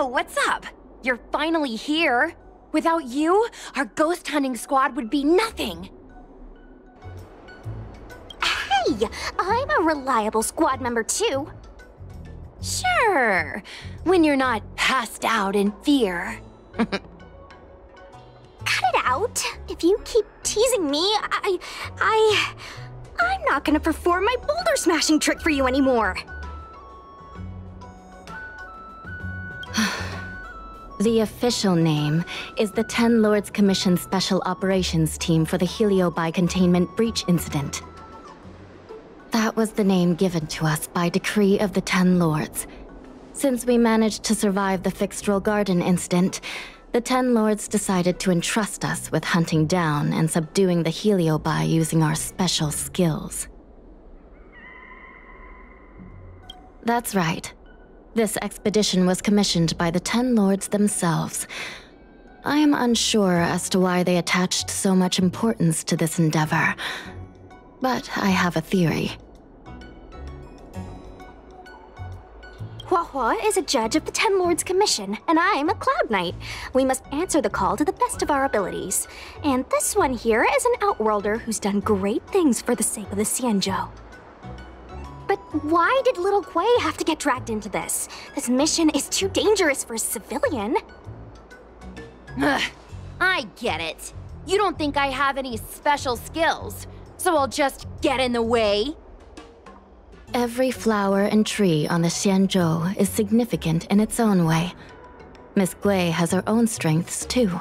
what's up? You're finally here. Without you, our ghost hunting squad would be nothing. Hey, I'm a reliable squad member too. Sure, when you're not passed out in fear. Cut it out. If you keep teasing me, I'm not gonna perform my boulder smashing trick for you anymore. The official name is the Ten Lords Commission Special Operations Team for the Heliobi Containment Breach Incident. That was the name given to us by decree of the Ten Lords. Since we managed to survive the Fyxestroll Garden incident, the Ten Lords decided to entrust us with hunting down and subduing the Heliobi using our special skills. That's right. This expedition was commissioned by the Ten Lords themselves. I am unsure as to why they attached so much importance to this endeavor, but I have a theory. Huahua is a judge of the Ten Lords Commission, and I'm a Cloud Knight. We must answer the call to the best of our abilities. And this one here is an Outworlder who's done great things for the sake of the Xianzhou. But why did little Kuei have to get dragged into this? This mission is too dangerous for a civilian. Ugh, I get it. You don't think I have any special skills, so I'll just get in the way? Every flower and tree on the Xianzhou is significant in its own way. Miss Gui has her own strengths, too.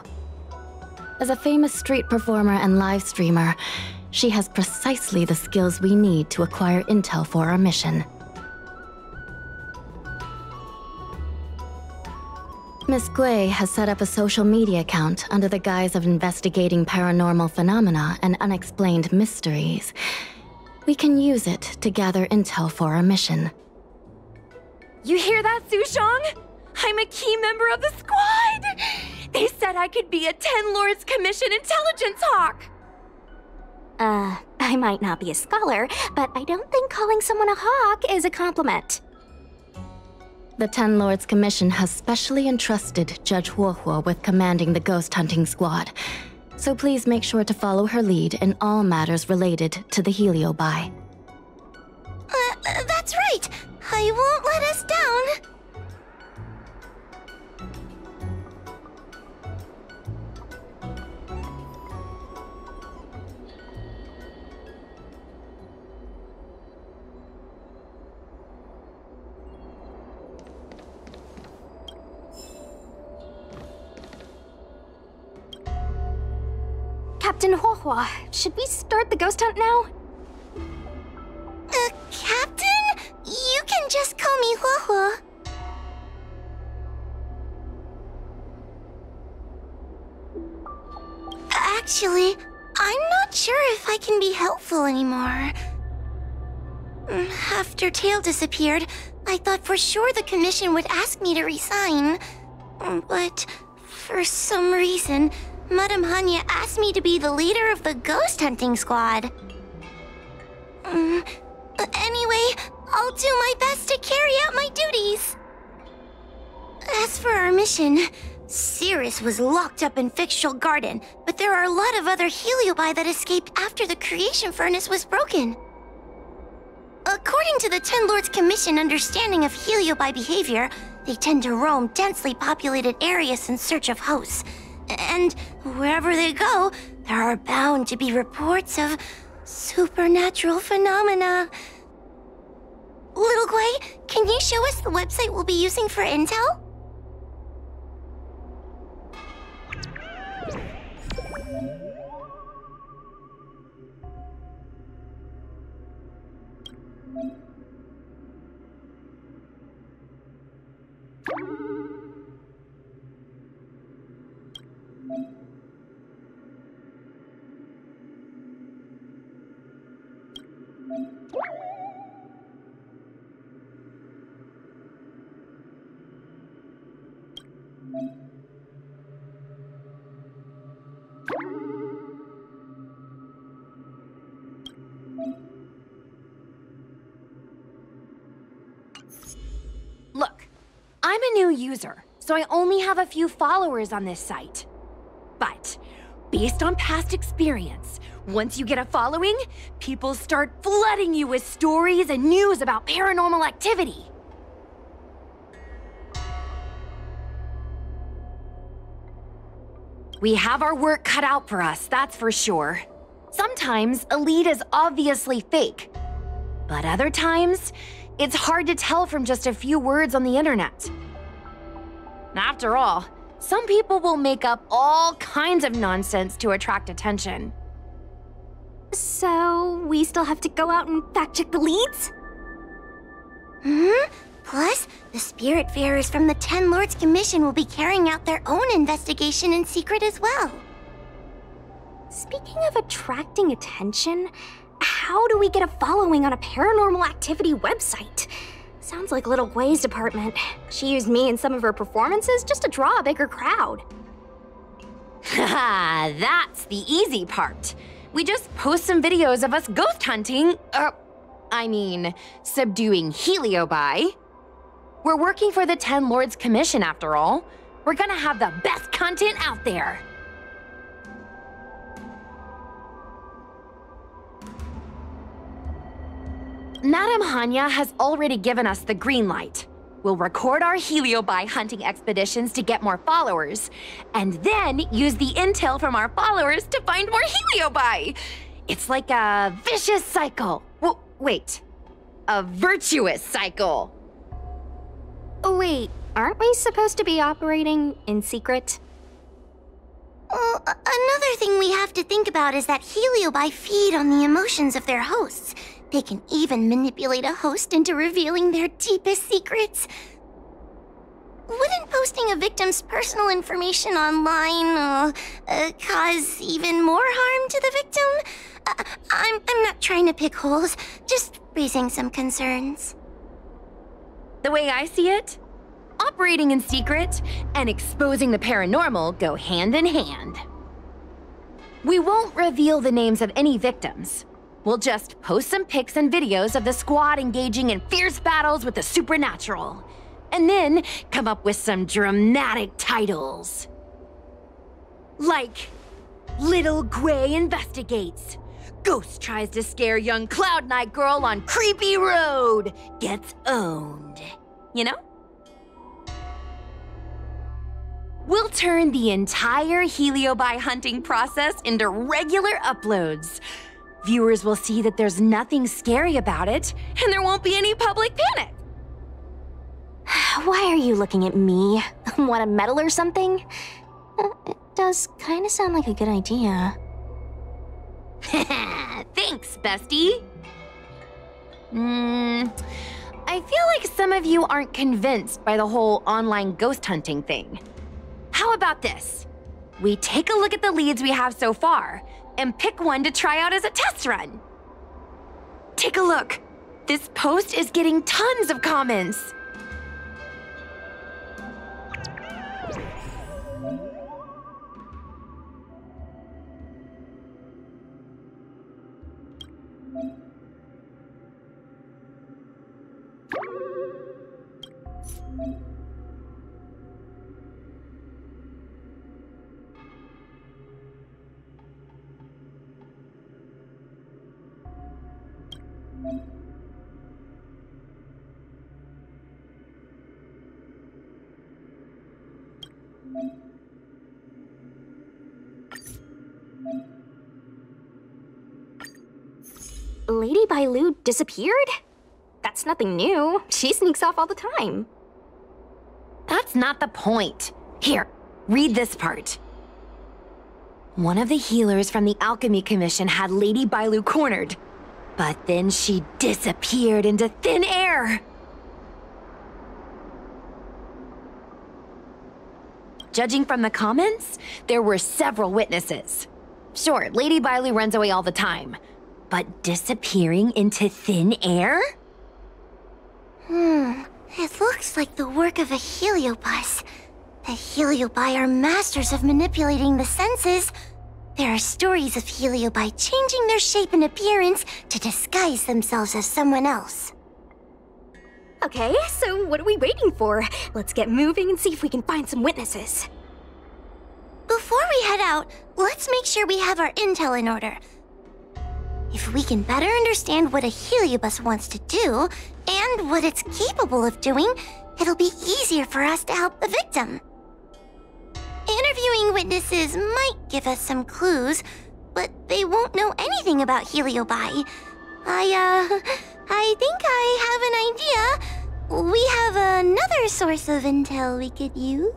As a famous street performer and live streamer, she has precisely the skills we need to acquire intel for our mission. Miss Gui has set up a social media account under the guise of investigating paranormal phenomena and unexplained mysteries. We can use it to gather intel for our mission. You hear that, Sushong? I'm a key member of the squad! They said I could be a Ten Lords Commission intelligence hawk! I might not be a scholar, but I don't think calling someone a hawk is a compliment. The Ten Lords Commission has specially entrusted Judge Huohuo with commanding the ghost hunting squad, so please make sure to follow her lead in all matters related to the Heliobi. That's right! I won't let us down! Captain Huohua, should we start the ghost hunt now? Captain? You can just call me Huohua. Actually, I'm not sure if I can be helpful anymore. After Tail disappeared, I thought for sure the commission would ask me to resign. But for some reason, Madame Hanya asked me to be the leader of the ghost hunting squad. Anyway, I'll do my best to carry out my duties. As for our mission, Cirrus was locked up in Fyxestroll Garden, but there are a lot of other Heliobi that escaped after the creation furnace was broken. According to the Ten Lords Commission understanding of Heliobi behavior, they tend to roam densely populated areas in search of hosts. And wherever they go, there are bound to be reports of supernatural phenomena. Little Gui, can you show us the website we'll be using for intel? Look, I'm a new user, so I only have a few followers on this site. But based on past experience, once you get a following, people start flooding you with stories and news about paranormal activity. We have our work cut out for us, that's for sure. Sometimes a lead is obviously fake, but other times, it's hard to tell from just a few words on the internet. After all, some people will make up all kinds of nonsense to attract attention. So, we still have to go out and fact-check the leads? Plus, the Spiritfarers from the Ten Lords Commission will be carrying out their own investigation in secret as well. Speaking of attracting attention, how do we get a following on a paranormal activity website? Sounds like Little Gwei's department. She used me in some of her performances just to draw a bigger crowd. Haha, that's the easy part. We just post some videos of us ghost hunting, subduing heliobi. We're working for the Ten Lords Commission after all. We're gonna have the best content out there. Madame Hanya has already given us the green light. We'll record our heliobi hunting expeditions to get more followers, and then use the intel from our followers to find more heliobi. It's like a vicious cycle. Wait, a virtuous cycle. Oh wait, aren't we supposed to be operating in secret? Well, another thing we have to think about is that heliobi feed on the emotions of their hosts. They can even manipulate a host into revealing their deepest secrets. Wouldn't posting a victim's personal information online cause even more harm to the victim? I'm not trying to pick holes, just raising some concerns. The way I see it, operating in secret and exposing the paranormal go hand in hand. We won't reveal the names of any victims. We'll just post some pics and videos of the squad engaging in fierce battles with the supernatural. And then come up with some dramatic titles. Like, Little Gwei investigates. Ghost tries to scare young Cloud Knight girl on creepy road. Gets owned. You know? We'll turn the entire heliobi hunting process into regular uploads. Viewers will see that there's nothing scary about it, and there won't be any public panic. Why are you looking at me? Want a medal or something? It does kind of sound like a good idea. Thanks, bestie. I feel like some of you aren't convinced by the whole online ghost hunting thing. How about this? We take a look at the leads we have so far, and pick one to try out as a test run. Take a look. This post is getting tons of comments. Lady Bailu disappeared? That's nothing new. She sneaks off all the time. That's not the point. Here, read this part. One of the healers from the Alchemy Commission had Lady Bailu cornered, but then she disappeared into thin air. Judging from the comments, there were several witnesses. Sure, Lady Bailu runs away all the time, but disappearing into thin air? It looks like the work of a heliobus. The heliobi are masters of manipulating the senses. There are stories of heliobi changing their shape and appearance to disguise themselves as someone else. Okay, so what are we waiting for? Let's get moving and see if we can find some witnesses. Before we head out, let's make sure we have our intel in order. If we can better understand what a heliobus wants to do, and what it's capable of doing, it'll be easier for us to help the victim. Interviewing witnesses might give us some clues, but they won't know anything about heliobi. I think I have an idea. We have another source of intel we could use.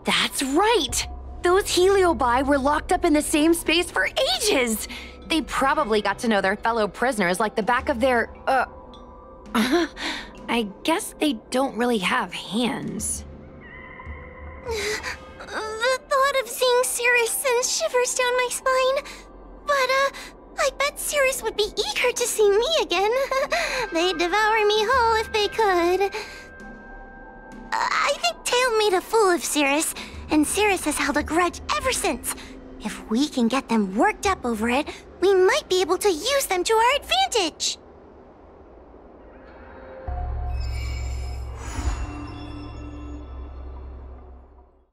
That's right! Those heliobi were locked up in the same space for ages! They probably got to know their fellow prisoners like the back of their, I guess they don't really have hands. The thought of seeing Cirrus sends shivers down my spine. But, I bet Cirrus would be eager to see me again. They'd devour me whole if they could. I think Tail made a fool of Cirrus, and Cirrus has held a grudge ever since. If we can get them worked up over it, we might be able to use them to our advantage.